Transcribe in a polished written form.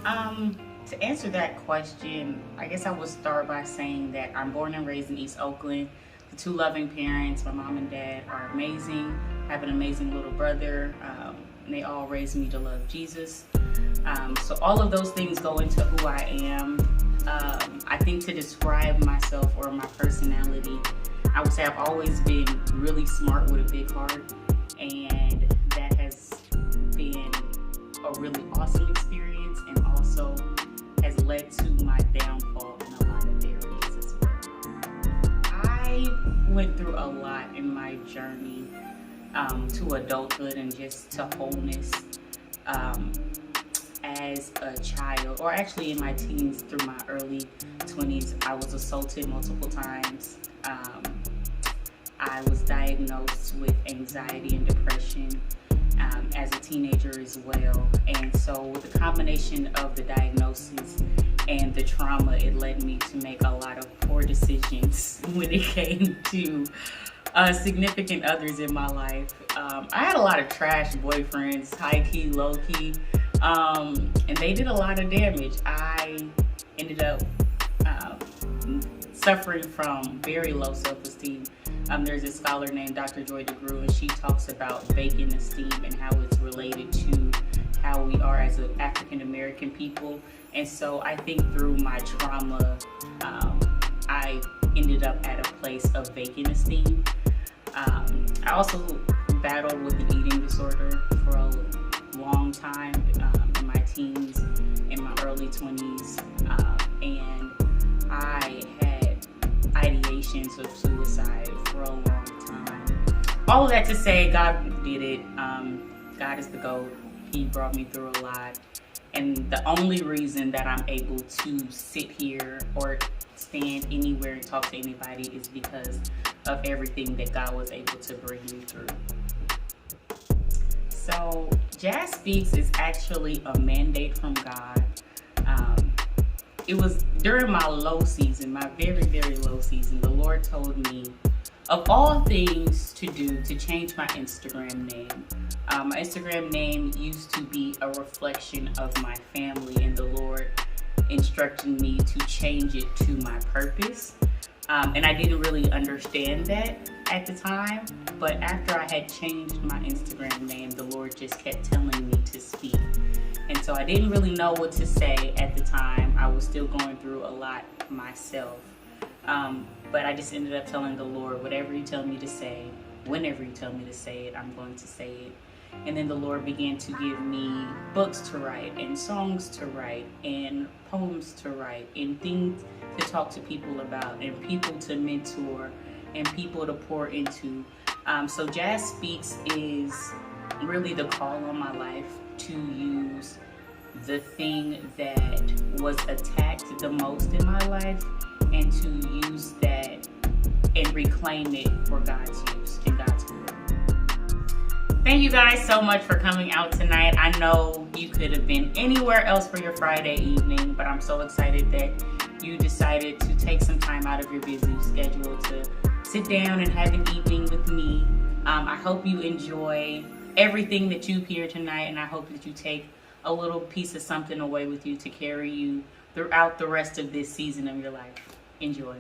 To answer that question, I guess I would start by saying that I'm born and raised in East Oakland to two loving parents. My mom and dad are amazing. I have an amazing little brother, and they all raised me to love Jesus. So all of those things go into who I am. I think to describe myself or my personality, I would say I've always been really smart with a big heart, and that has been a really awesome experience, and also has led to my downfall in a lot of areas as well. I went through a lot in my journey to adulthood and just to wholeness. As a child, or actually in my teens through my early 20s, I was assaulted multiple times. I was diagnosed with anxiety and depression as a teenager as well. And so with the combination of the diagnosis and the trauma, it led me to make a lot of poor decisions when it came to significant others in my life. I had a lot of trash boyfriends, high key, low key, and they did a lot of damage. I ended up suffering from very low self-esteem. There's a scholar named Dr. Joy DeGruy, and she talks about vacant esteem and how it's related to how we are as an African American people. And so I think through my trauma, I ended up at a place of vacant esteem. I also battled with an eating disorder for a long time in my teens, in my early 20s, and I had ideations of suicide for a long time. All of that to say, God did it. God is the GOAT. He brought me through a lot, and the only reason that I'm able to sit here or stand anywhere and talk to anybody is because of everything that God was able to bring me through. So Jazz Speaks is actually a mandate from God. It was during my low season, my very, very low season, the Lord told me of all things to do to change my Instagram name. My Instagram name used to be a reflection of my family, and the Lord instructed me to change it to my purpose. And I didn't really understand that at the time, but after I had changed my Instagram name, the Lord just kept telling me to speak. And so I didn't really know what to say at the time. I was still going through a lot myself. But I just ended up telling the Lord, whatever you tell me to say, whenever you tell me to say it, I'm going to say it. And then the Lord began to give me books to write, and songs to write, and poems to write, and things to talk to people about, and people to mentor, and people to pour into. So Jazz Speaks is really the call on my life to use the thing that was attacked the most in my life, and to use that and reclaim it for God's use and God's glory. Thank you guys so much for coming out tonight. I know you could have been anywhere else for your Friday evening, but I'm so excited that you decided to take some time out of your busy schedule to sit down and have an evening with me. I hope you enjoy everything that you hear tonight, and I hope that you take a little piece of something away with you to carry you throughout the rest of this season of your life. Enjoy.